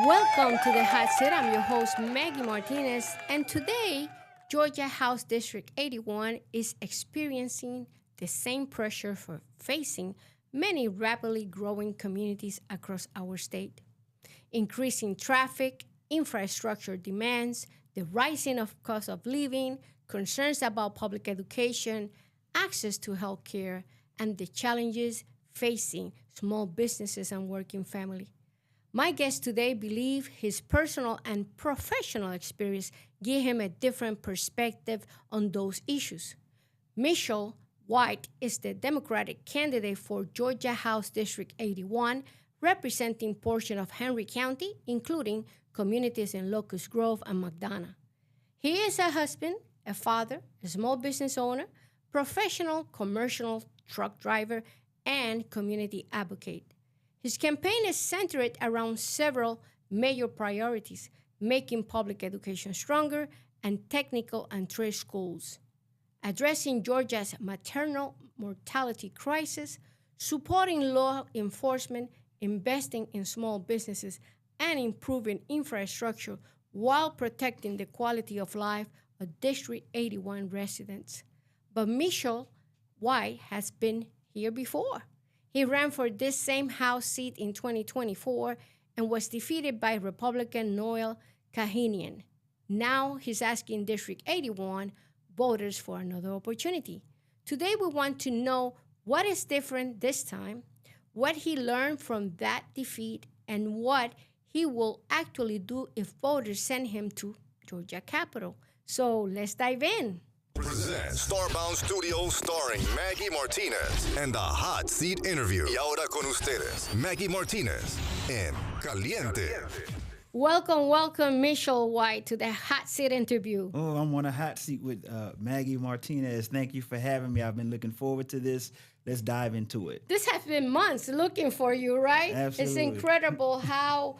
Welcome to the Hot Seat. I'm your host, Maggy Martinez, and today, Georgia House District 81 is experiencing the same pressure for facing many rapidly growing communities across our state. Increasing traffic, infrastructure demands, the rising of cost of living, concerns about public education, access to health care, and the challenges facing small businesses and working families. My guest today believe his personal and professional experience give him a different perspective on those issues. Mishael White is the Democratic candidate for Georgia House District 81, representing portion of Henry County, including communities in Locust Grove and McDonough. He is a husband, a father, a small business owner, professional commercial truck driver, and community advocate. His campaign is centered around several major priorities, making public education stronger and technical and trade schools, addressing Georgia's maternal mortality crisis, supporting law enforcement, investing in small businesses, and improving infrastructure while protecting the quality of life of District 81 residents. But Mishael White has been here before. He ran for this same House seat in 2024 and was defeated by Republican Noelle Kahaian. Now he's asking District 81 voters for another opportunity. Today we want to know what is different this time, what he learned from that defeat, and what he will actually do if voters send him to Georgia Capitol. So let's dive in. Present Starbound Studios starring Maggy Martinez and the Hot Seat Interview. Y ahora con ustedes, Maggy Martinez en Caliente. Welcome, Mishael White, to the Hot Seat Interview. Oh, I'm on a hot seat with Maggy Martinez. Thank you for having me. I've been looking forward to this. Let's dive into it. This has been months looking for you, right? Absolutely. It's incredible how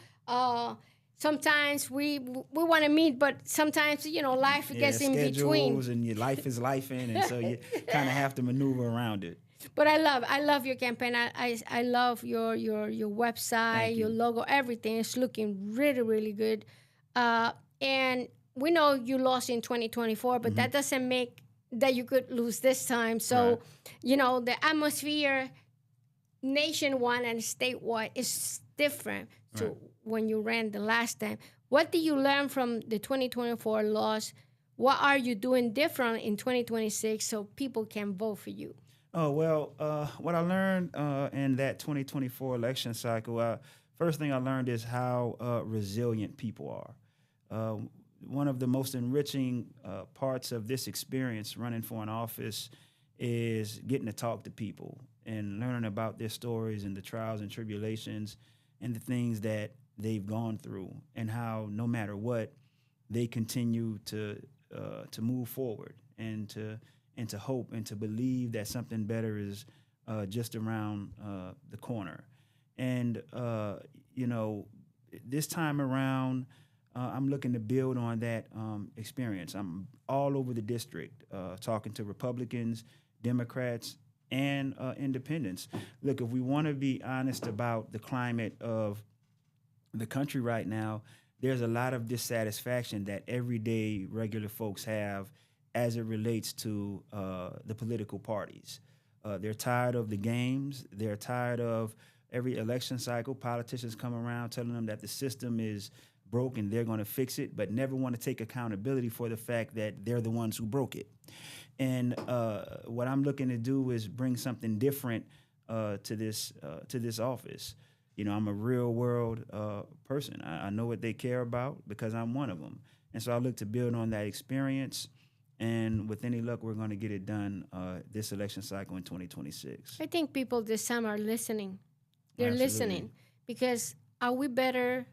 sometimes we want to meet, but sometimes, life gets in between. Schedules and your life is lifing, and so you kind of have to maneuver around it. But I love your campaign. I love your website, your logo, everything. It's looking really, really good. And we know you lost in 2024, but that doesn't make that you could lose this time. So, Right. The atmosphere nationwide and statewide is different to when you ran the last time. What did you learn from the 2024 loss? What are you doing different in 2026 so people can vote for you? Oh, well, what I learned in that 2024 election cycle, first thing I learned is how resilient people are. One of the most enriching parts of this experience running for an office is getting to talk to people and learning about their stories and the trials and tribulations and the things that they've gone through, and how no matter what, they continue to move forward and to hope and to believe that something better is just around the corner. And this time around, I'm looking to build on that experience. I'm all over the district, talking to Republicans, Democrats, and independents. Look, if we want to be honest about the climate of the country right now, there's a lot of dissatisfaction that everyday regular folks have as it relates to the political parties. They're tired of the games. They're tired of every election cycle, politicians come around telling them that the system is broken, they're going to fix it, but never want to take accountability for the fact that they're the ones who broke it. And what I'm looking to do is bring something different to this office. I'm a real world person. I know what they care about because I'm one of them. And so I look to build on that experience. And with any luck, we're going to get it done this election cycle in 2026. I think people this time are listening. They're Absolutely. listening because are we better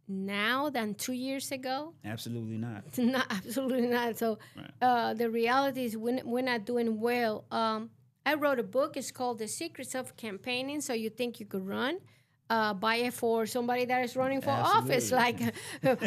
now than 2 years ago? Absolutely not. No, absolutely not. So the reality is we're not doing well. I wrote a book. It's called The Secrets of Campaigning. So you think you could run. Buy it for somebody that is running for office. Like,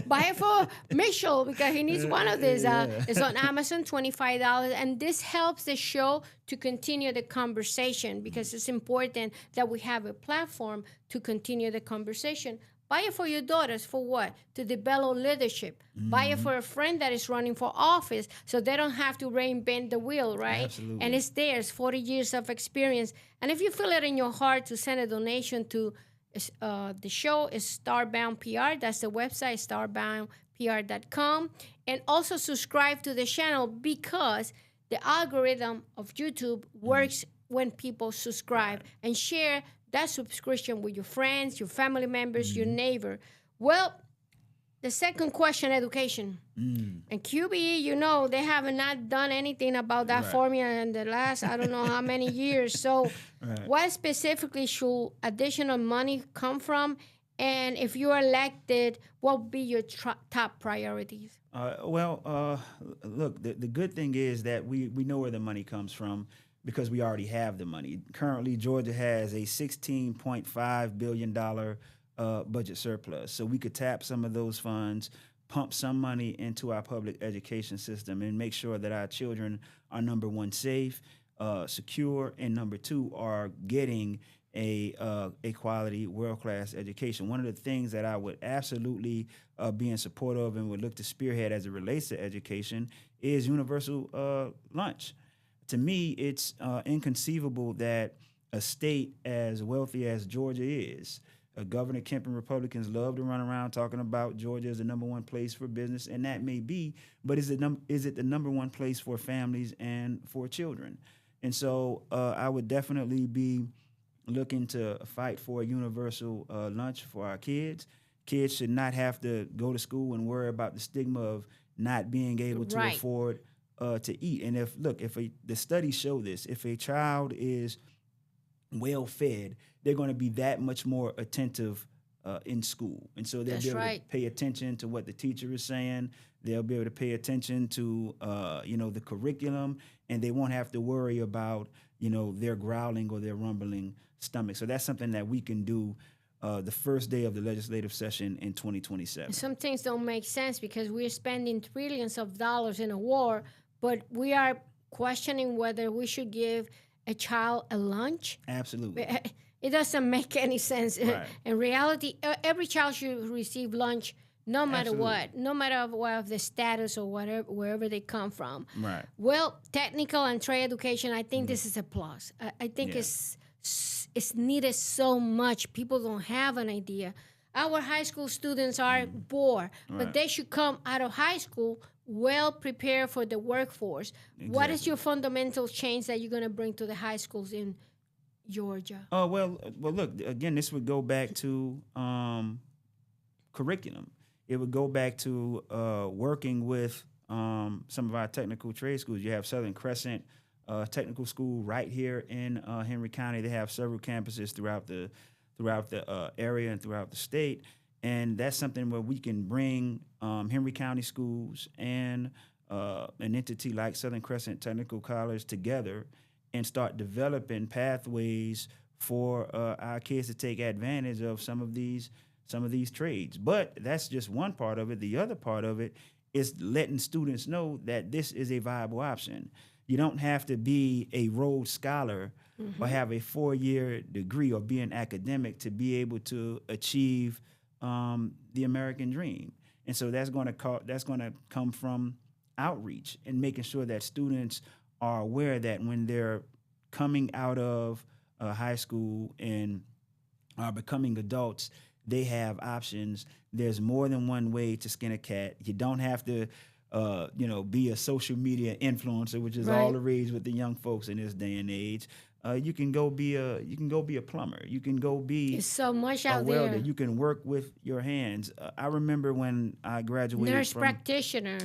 buy it for Mishael because he needs one of these. It's on Amazon, $25. And this helps the show to continue the conversation because it's important that we have a platform to continue the conversation. Buy it for your daughters. For what? To develop leadership. Buy it for a friend that is running for office so they don't have to reinvent the wheel, right? Absolutely. And it's theirs, 40 years of experience. And if you feel it in your heart to send a donation to the show, is Starbound PR. That's the website, starboundpr.com. And also subscribe to the channel because the algorithm of YouTube works when people subscribe and share that subscription with your friends, your family members, your neighbor. Well, the second question, education. And QBE, you know, they have not done anything about that formula in the last, I don't know how many years. So what specifically should additional money come from? And if you're elected, what would be your top priorities? Look, the good thing is that we know where the money comes from because we already have the money. Currently, Georgia has a $16.5 billion budget surplus. So we could tap some of those funds, pump some money into our public education system, and make sure that our children are, number one, safe, secure, and number two, are getting a quality, world-class education. One of the things that I would absolutely be in support of and would look to spearhead as it relates to education is universal lunch. To me, it's inconceivable that a state as wealthy as Georgia is, Governor Kemp and Republicans love to run around talking about Georgia as the number one place for business, and that may be, but is it the number one place for families and for children? And so I would definitely be looking to fight for a universal lunch for our kids. Kids should not have to go to school and worry about the stigma of not being able to afford to eat. And the studies show this, if a child is well fed, they're going to be that much more attentive in school. And so they'll be able to pay attention to what the teacher is saying. They'll be able to pay attention to, the curriculum, and they won't have to worry about, their growling or their rumbling stomach. So that's something that we can do the first day of the legislative session in 2027. Some things don't make sense because we're spending trillions of dollars in a war, but we are questioning whether we should give a child a lunch. Absolutely. It doesn't make any sense. Right. In reality, every child should receive lunch no matter Absolutely. what, no matter what the status or whatever, wherever they come from. Right. Well, technical and trade education, I think this is a plus. I think it's needed so much. People don't have an idea. Our high school students are bored, but they should come out of high school well prepared for the workforce. Exactly. What is your fundamental change that you're going to bring to the high schools in Georgia? Oh, well, look, again, this would go back to curriculum. It would go back to working with some of our technical trade schools. You have Southern Crescent Technical School right here in Henry County. They have several campuses throughout the area and throughout the state. And that's something where we can bring Henry County schools and an entity like Southern Crescent Technical College together and start developing pathways for our kids to take advantage of some of these trades. But that's just one part of it. The other part of it is letting students know that this is a viable option. You don't have to be a Rhodes Scholar or have a 4-year degree or be an academic to be able to achieve the American dream. And so that's going to come from outreach and making sure that students are aware that when they're coming out of high school and are becoming adults, they have options. There's more than one way to skin a cat. You don't have to, be a social media influencer, which is all the rage with the young folks in this day and age. You can go be a plumber. You can go be There's so much out a welder. there. You can work with your hands. I remember when I graduated Nurse practitioner,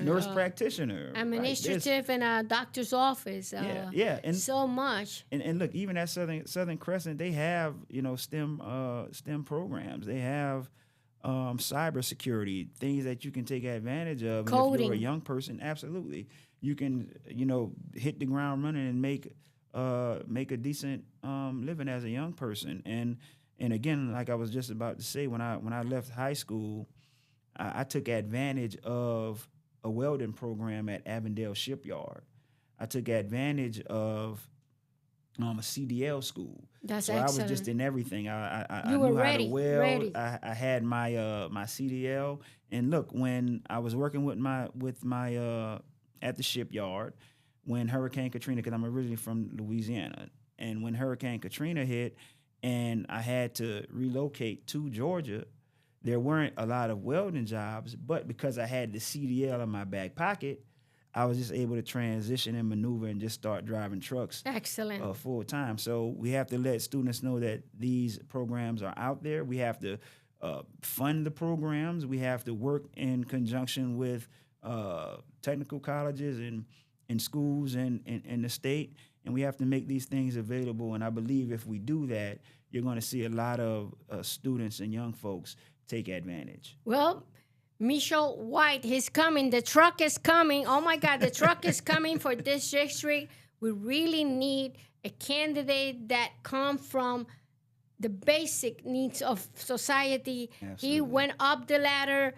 administrative in a doctor's office. And so much. And look, even at Southern Crescent, they have STEM programs. They have cybersecurity, things that you can take advantage of. Coding. And if you're a young person, absolutely, you can hit the ground running and make a decent living as a young person. And again, like I was just about to say, when I left high school, I took advantage of a welding program at Avondale Shipyard. I took advantage of a CDL school. That's so excellent. I was just in everything. I You knew were how to weld. ready. I had my my CDL, and look, when I was working with my at the shipyard when Hurricane Katrina, because I'm originally from Louisiana, and when Hurricane Katrina hit, and I had to relocate to Georgia, there weren't a lot of welding jobs, but because I had the CDL in my back pocket, I was just able to transition and maneuver and just start driving trucks. Excellent. Full time. So we have to let students know that these programs are out there. We have to fund the programs. We have to work in conjunction with technical colleges and schools and the state. And we have to make these things available. And I believe if we do that, you're going to see a lot of students and young folks take advantage. Well, Mishael White, he's coming. The truck is coming. Oh my God, the truck is coming for this district. We really need a candidate that comes from the basic needs of society. Absolutely. He went up the ladder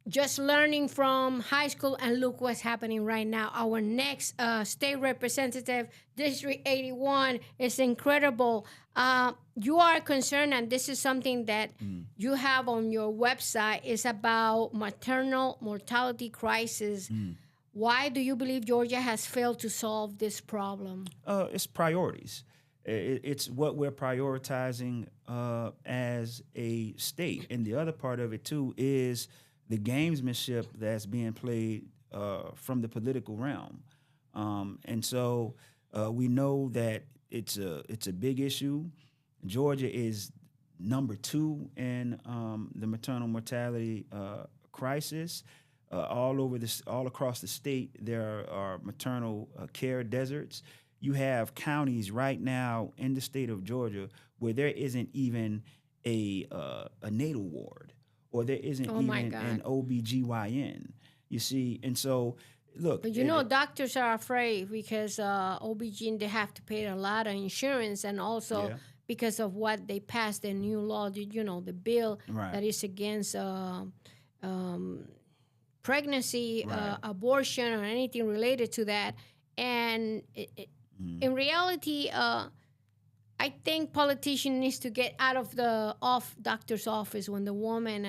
just learning from high school, and look what's happening right now. Our next state representative, District 81, is incredible. You are concerned, and this is something that you have on your website, is about maternal mortality crisis. Why do you believe Georgia has failed to solve this problem? It's priorities. It's what we're prioritizing as a state. And the other part of it, too, is the gamesmanship that's being played from the political realm. And so we know that it's a big issue. Georgia is number 2 in the maternal mortality crisis. All across the state, there are maternal care deserts. You have counties right now in the state of Georgia where there isn't even a natal ward, or there isn't even an OBGYN. You see, and so look. But you know, doctors are afraid because OBGYN, they have to pay a lot of insurance, and also because of what they passed, the new law, you know, the bill that is against pregnancy, abortion, or anything related to that. And in reality, I think politician needs to get out of the doctor's office when the woman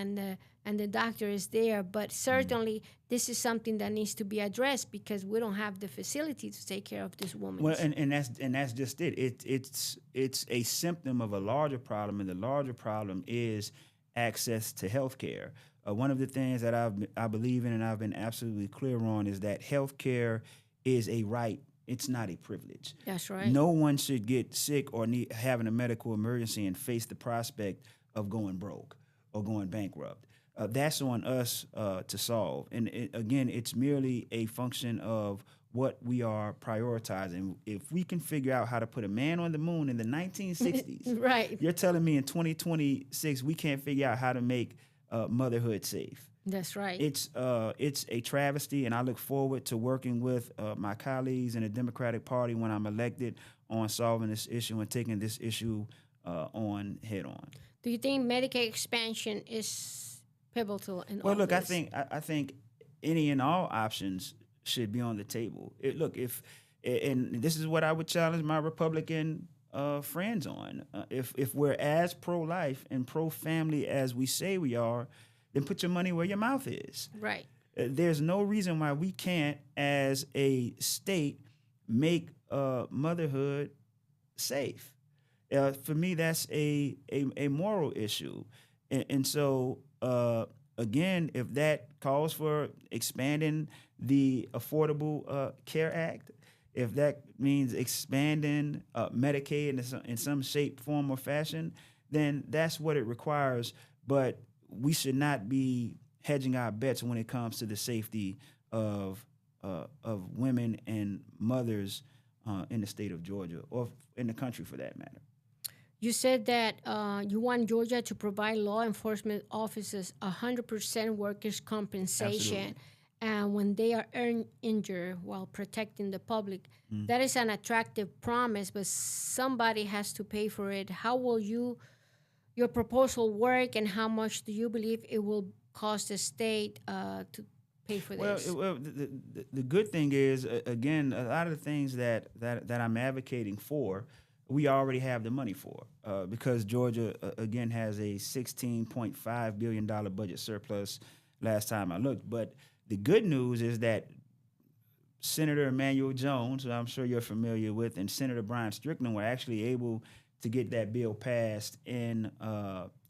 and the doctor is there. But certainly, this is something that needs to be addressed because we don't have the facility to take care of this woman. Well, and that's just it. It's a symptom of a larger problem, and the larger problem is access to health care. One of the things that I believe in and I've been absolutely clear on is that health care is a right. It's not a privilege. That's right. No one should get sick or having a medical emergency and face the prospect of going broke or going bankrupt. That's on us to solve. And again, it's merely a function of what we are prioritizing. If we can figure out how to put a man on the moon in the 1960s, right? You're telling me in 2026 we can't figure out how to make motherhood safe. That's right. It's a travesty, and I look forward to working with my colleagues in the Democratic Party when I'm elected on solving this issue and taking this issue on head on. Do you think Medicaid expansion is pivotal in all Well, look, this? I think any and all options should be on the table. And this is what I would challenge my Republican friends on. If we're as pro-life and pro-family as we say we are, then put your money where your mouth is. Right. There's no reason why we can't, as a state, make motherhood safe. For me, that's a moral issue. And so, again, if that calls for expanding the Affordable Care Act, if that means expanding Medicaid in some shape, form, or fashion, then that's what it requires. But we should not be hedging our bets when it comes to the safety of women and mothers in the state of Georgia, or in the country for that matter. You said that you want Georgia to provide law enforcement officers 100% workers' compensation, and when they are injured while protecting the public. That is an attractive promise, but somebody has to pay for it. How will your proposal work, and how much do you believe it will cost the state to pay for Well, this? the good thing is, again, a lot of the things that I'm advocating for, we already have the money for, because Georgia, again, has a $16.5 billion budget surplus last time I looked. But the good news is that Senator Emanuel Jones, who I'm sure you're familiar with, and Senator Brian Strickland were actually able to get that bill passed in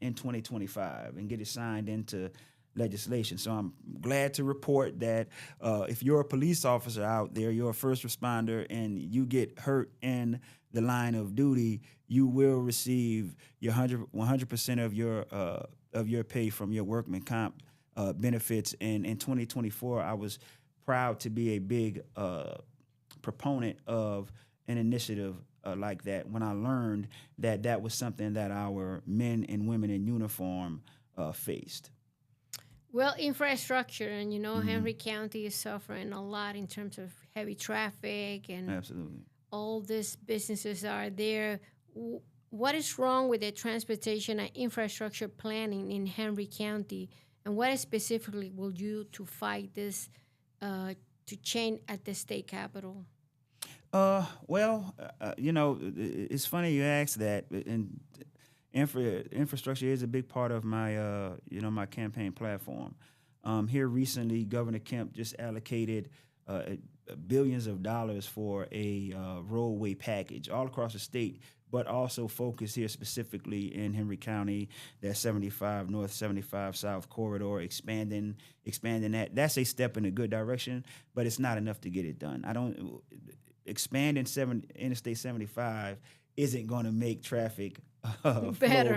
2025 and get it signed into legislation. So I'm glad to report that if you're a police officer out there, you're a first responder, and you get hurt in the line of duty, you will receive your 100% of your pay from your workman comp benefits. And in 2024, I was proud to be a big proponent of an initiative like that when I learned that that was something that our men and women in uniform faced. Well, infrastructure, and Henry County is suffering a lot in terms of heavy traffic, and Absolutely. all these businesses are there. What is wrong with the transportation and infrastructure planning in Henry County, and what specifically will you do to fight this to change at the state capitol? Well, it's funny you ask that, and infrastructure is a big part of my, my campaign platform. Here recently, Governor Kemp just allocated billions of dollars for a roadway package all across the state, but also focused here specifically in Henry County, that 75 North, 75 South corridor, expanding that. That's a step in a good direction, but it's not enough to get it done. Expanding Interstate 75 isn't going to make traffic flow better.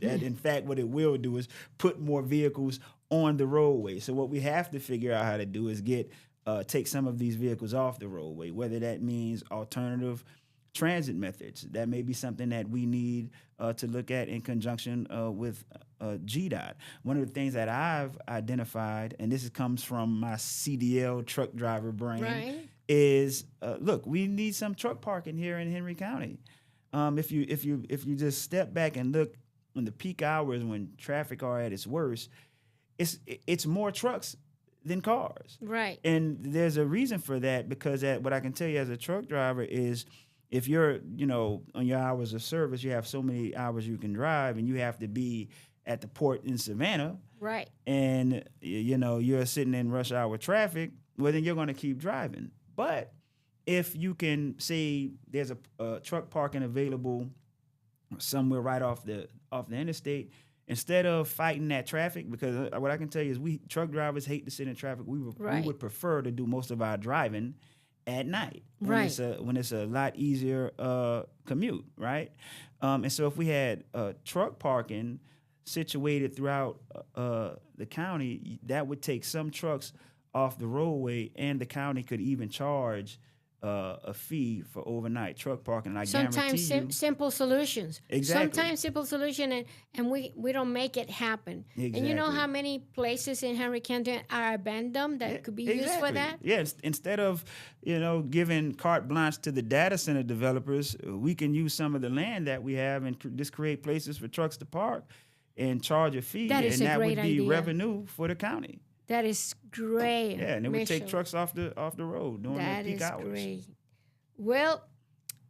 In fact, what it will do is put more vehicles on the roadway. So what we have to figure out how to do is take some of these vehicles off the roadway, whether that means alternative transit methods. That may be something that we need to look at in conjunction with GDOT. One of the things that I've identified, and this comes from my CDL truck driver brain, Right. is look, we need some truck parking here in Henry County. If you just step back and look in the peak hours when traffic are at its worst, it's more trucks than cars. Right. And there's a reason for that, because what I can tell you as a truck driver is, if you're, on your hours of service, you have so many hours you can drive, and you have to be at the port in Savannah. Right. And, you're sitting in rush hour traffic, well, then you're going to keep driving. But if you can say there's a truck parking available somewhere right off the interstate, instead of fighting that traffic, because what I can tell you is we truck drivers hate to sit in traffic. We would prefer to do most of our driving at night, when it's a lot easier commute, right? And so if we had truck parking situated throughout the county, that would take some trucks off the roadway, and the county could even charge a fee for overnight truck parking. And I guarantee you, simple solutions. Exactly. Sometimes simple solution, and we don't make it happen. Exactly. And you know how many places in Henry County are abandoned that could be used for that? Yes. Instead of giving carte blanche to the data center developers, we can use some of the land that we have and just create places for trucks to park and charge a fee, That is a that great would be idea. revenue for the county. That is great. Yeah, and it would take Mishael. trucks off the road during the peak hours. That is great. Well,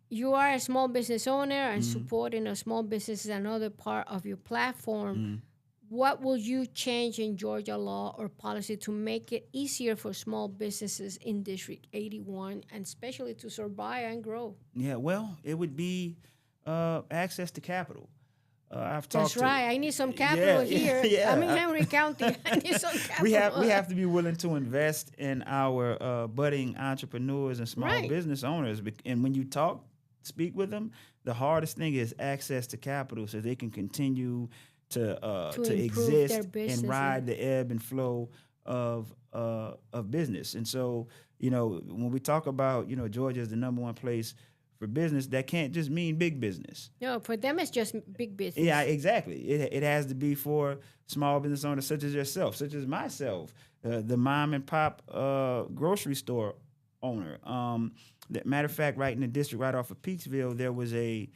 you are a small business owner, and supporting a small business is another part of your platform. What will you change in Georgia law or policy to make it easier for small businesses in District 81, and especially to survive and grow? Yeah, well, it would be access to capital. That's right. I need some capital here. Yeah. I'm in Henry County. I need some capital. We have to be willing to invest in our budding entrepreneurs and small business owners. And when you speak with them, the hardest thing is access to capital, so they can continue to exist and ride the ebb and flow of business. And so, when we talk about, Georgia is the number one place for business, that can't just mean big business. No, for them it's just big business. Yeah, exactly. It has to be for small business owners such as yourself, such as myself, the mom and pop grocery store owner. Matter of fact, right in the district, right off of Peaksville, there was a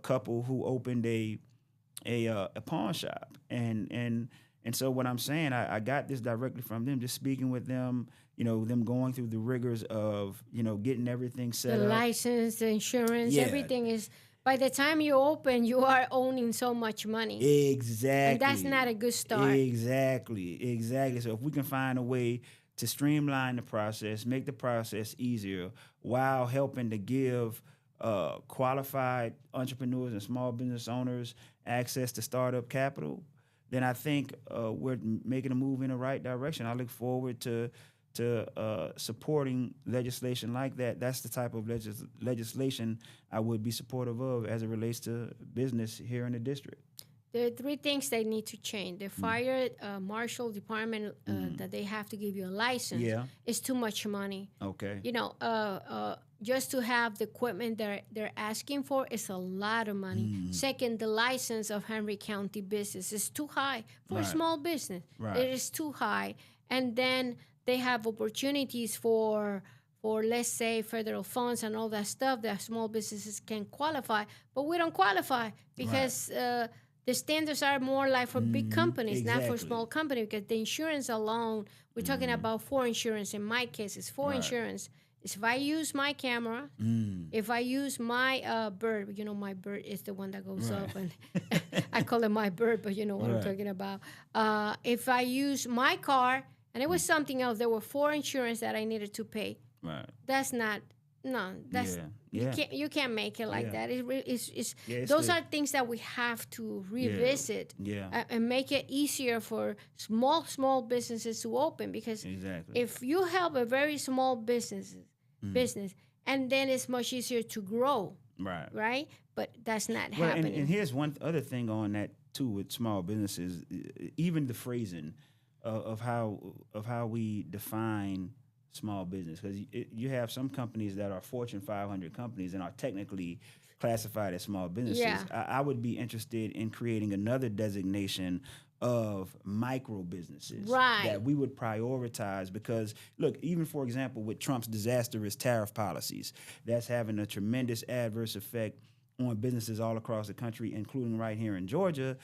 couple who opened a pawn shop, and And so what I'm saying, I got this directly from them, just speaking with them, them going through the rigors of, getting everything set The up. license, the insurance, Yeah. everything is, by the time you open, you are owning so much money. Exactly. And that's not a good start. Exactly. So if we can find a way to streamline the process, make the process easier while helping to give qualified entrepreneurs and small business owners access to startup capital, then I think we're making a move in the right direction. I look forward to supporting legislation like that. That's the type of legislation I would be supportive of as it relates to business here in the district. There are three things they need to change. The fire marshal department that they have to give you a license is too much money. Okay. Just to have the equipment they're asking for is a lot of money. Second, the license of Henry County business is too high for a small business. Right. It is too high. And then they have opportunities for let's say federal funds and all that stuff that small businesses can qualify, but we don't qualify because the standards are more like for big companies, not for small companies, because the insurance alone, we're talking about 4 insurance. In my case, it's 4 insurance. It's if I use my camera, if I use my bird, my bird is the one that goes up, and I call it my bird, but you know what I'm talking about. If I use my car, and it was something else, there were 4 insurance that I needed to pay. Right. That's not. No, that's you can't make it like that. Those are things that we have to revisit and make it easier for small businesses to open, because if you help a very small business, and then it's much easier to grow. Right? But that's not happening. And here's one other thing on that too with small businesses, even the phrasing of how we define small business, because you have some companies that are Fortune 500 companies and are technically classified as small businesses. Yeah. I would be interested in creating another designation of micro businesses that we would prioritize, because look, even for example, with Trump's disastrous tariff policies, that's having a tremendous adverse effect on businesses all across the country, including right here in Georgia.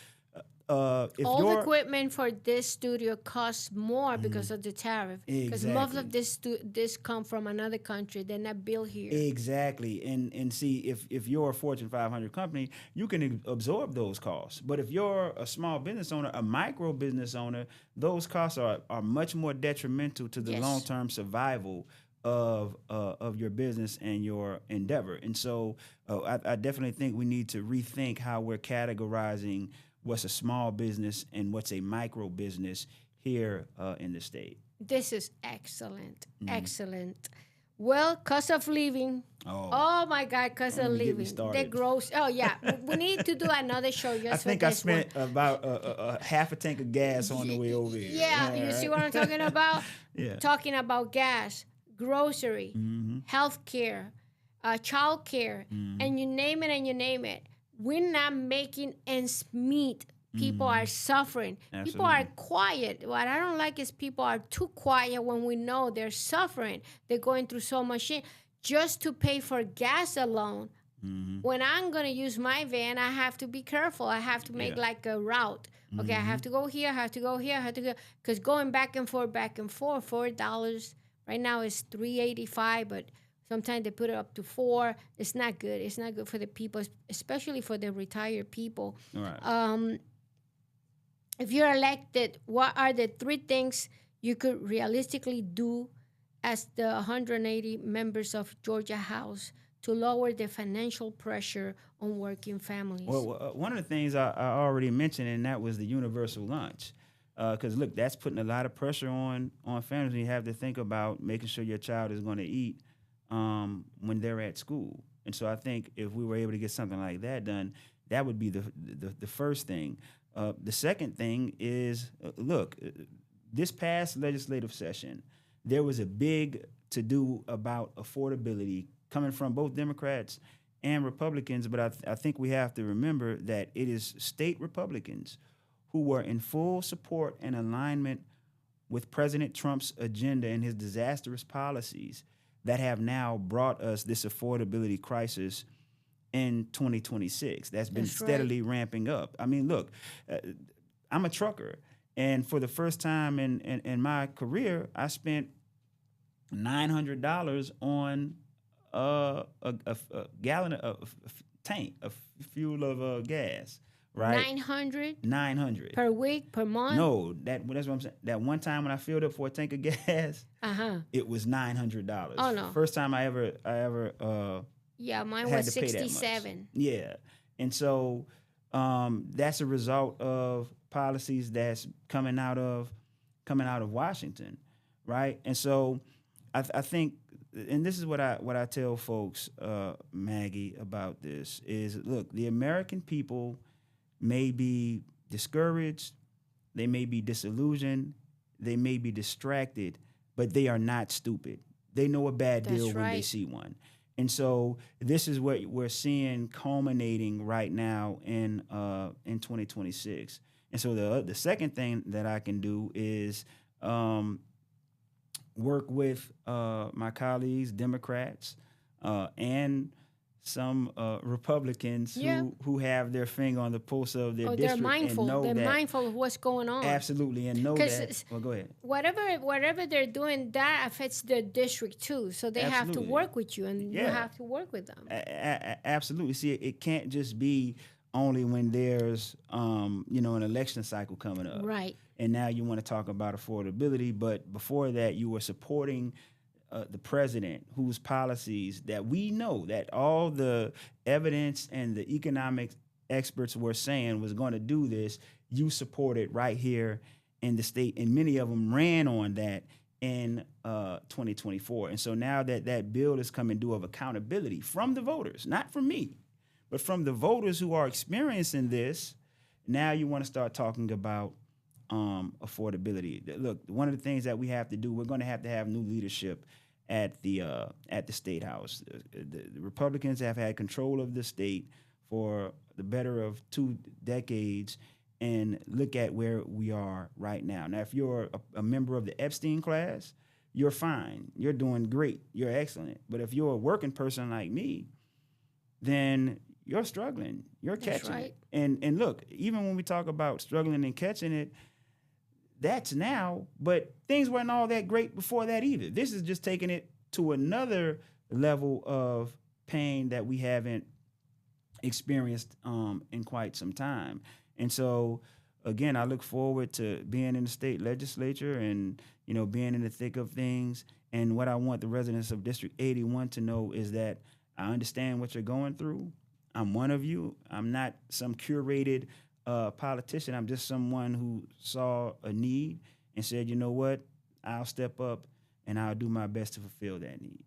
All the equipment for this studio costs more because of the tariff. Because most of this come from another country. They're not built here. Exactly. And see, if you're a Fortune 500 company, you can absorb those costs. But if you're a small business owner, a micro business owner, those costs are much more detrimental to the long-term survival of your business and your endeavor. And so I definitely think we need to rethink how we're categorizing what's a small business and what's a micro business here in the state. This is excellent. Excellent. Well, cost of living. Oh my God, cost of living. The gross. Oh, yeah. We need to do another show just for this one. I think I spent about half a tank of gas on the way over here. Yeah, you see what I'm talking about? Talking about gas, grocery, health care, child care, and you name it. We're not making ends meet. People are suffering. Absolutely. People are quiet. What I don't like is people are too quiet when we know they're suffering. They're going through so much shit just to pay for gas alone. When I'm going to use my van, I have to be careful. I have to make like a route. Okay, I have to go here, I have to go here, I have to go. Because going back and forth, $4 right now is $3.85, but sometimes they put it up to $4. It's not good. It's not good for the people, especially for the retired people. Right. If you're elected, what are the 3 things you could realistically do as the 180 members of Georgia House to lower the financial pressure on working families? Well, one of the things I already mentioned, and that was the universal lunch. Because, look, that's putting a lot of pressure on families. You have to think about making sure your child is going to eat when they're at school. And so I think if we were able to get something like that done, that would be the first thing. The second thing is, look, this past legislative session, there was a big to-do about affordability coming from both Democrats and Republicans, but I think we have to remember that it is state Republicans who were in full support and alignment with President Trump's agenda and his disastrous policies that have now brought us this affordability crisis in 2026. That's been steadily ramping up. I mean, look, I'm a trucker, And for the first time in my career, I spent $900 on a gallon of tank, a fuel of gas, right? 900 per week, per month? No, that's what I'm saying. That one time when I filled up for a tank of gas, it was $900. Oh no! First time I ever yeah, mine had was to pay that much. 67. Yeah, and so that's a result of policies that's coming out of Washington, right? And so I think, and this is what I tell folks, Maggie, about this is, look, the American people may be discouraged, they may be disillusioned, they may be distracted, but they are not stupid. They know a bad deal when they see one. And so this is what we're seeing culminating right now in 2026. And so the second thing that I can do is work with my colleagues, Democrats, and some Republicans who have their finger on the pulse of their district. They're mindful. And know they're mindful of what's going on. Absolutely, and know that. Well, go ahead. Whatever they're doing, that affects their district too. So they have to work with you, and you have to work with them. Absolutely. See, it can't just be only when there's an election cycle coming up. Right. And now you want to talk about affordability, but before that, you were supporting the president, whose policies that we know that all the evidence and the economic experts were saying was going to do this, you supported right here in the state, and many of them ran on that in 2024. And so now that bill is coming due of accountability from the voters, not from me, but from the voters who are experiencing this, now you want to start talking about affordability. Look, one of the things that we have to do, we're going to have new leadership at the state house. The Republicans have had control of the state for the better of 2 decades, and look at where we are right now. Now, if you're a member of the Epstein class, you're fine. You're doing great. You're excellent. But if you're a working person like me, then you're struggling. You're catching it. And look, even when we talk about struggling and catching it, that's now, but things weren't all that great before that either. This is just taking it to another level of pain that we haven't experienced in quite some time. And so, again, I look forward to being in the state legislature and, being in the thick of things. And what I want the residents of District 81 to know is that I understand what you're going through. I'm one of you. I'm not some curated politician. I'm just someone who saw a need and said, you know what, I'll step up and I'll do my best to fulfill that need.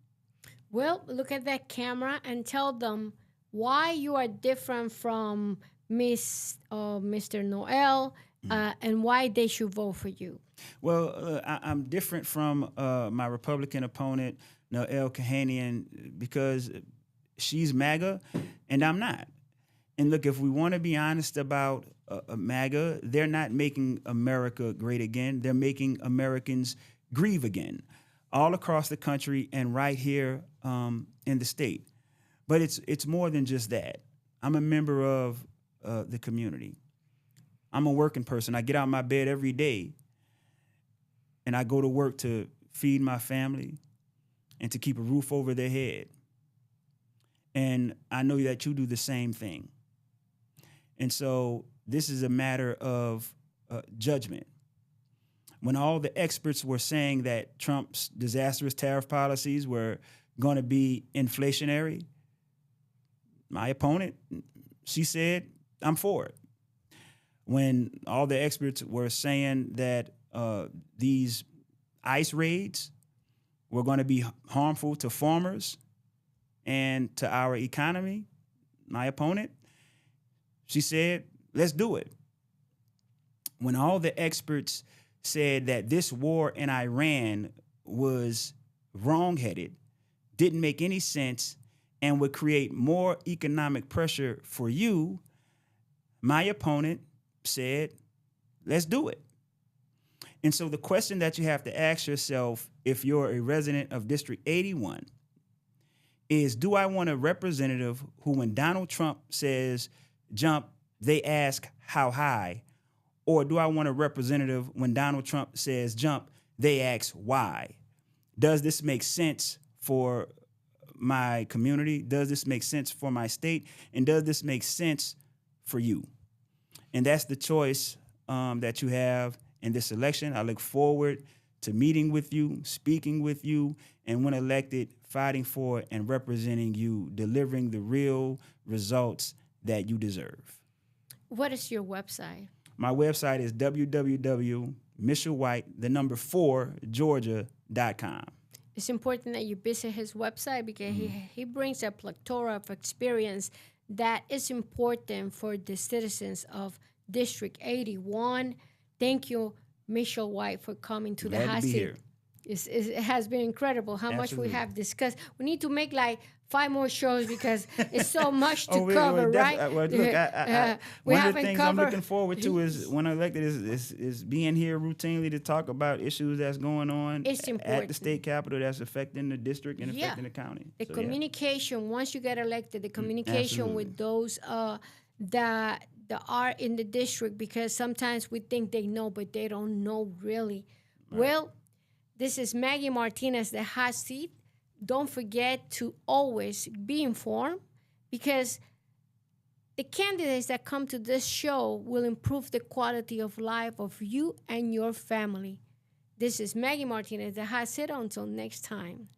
Well, look at that camera and tell them why you are different from Mr. Noelle and why they should vote for you. Well, I'm different from my Republican opponent, Noelle Kahaian, because she's MAGA and I'm not. And look, if we want to be honest about MAGA, they're not making America great again. They're making Americans grieve again, all across the country and right here in the state. But it's more than just that. I'm a member of the community. I'm a working person. I get out of my bed every day, and I go to work to feed my family and to keep a roof over their head. And I know that you do the same thing. And so this is a matter of judgment. When all the experts were saying that Trump's disastrous tariff policies were going to be inflationary, my opponent, she said, I'm for it. When all the experts were saying that these ICE raids were going to be harmful to farmers and to our economy, my opponent, she said, let's do it. When all the experts said that this war in Iran was wrong-headed, didn't make any sense, and would create more economic pressure for you, my opponent said, let's do it. And so the question that you have to ask yourself if you're a resident of District 81 is, do I want a representative who, when Donald Trump says jump, they ask how high? Or do I want a representative when Donald Trump says jump, they ask why? Does this make sense for my community? Does this make sense for my state? And does this make sense for you? And that's the choice that you have in this election. I look forward to meeting with you, speaking with you, and when elected, fighting for and representing you, delivering the real results that you deserve. What is your website? My website is www.mishaelwhite4georgia.com. It's important that you visit his website because he brings a plethora of experience that is important for the citizens of District 81. Thank you, Mishael White, for coming to the hot seat. It has been incredible how much we have discussed. We need to make like 5 more shows because it's so much to cover, right? Look, one of the things I'm looking forward to is when I'm elected is being here routinely to talk about issues that's going on at the state capitol that's affecting the district and affecting the county. The communication, once you get elected, the communication with those that are in the district, because sometimes we think they know, but they don't know really. Right. Well, this is Maggy Martinez, the hot seat. Don't forget to always be informed, because the candidates that come to this show will improve the quality of life of you and your family. This is Maggy Martinez, the hot seat. Until next time.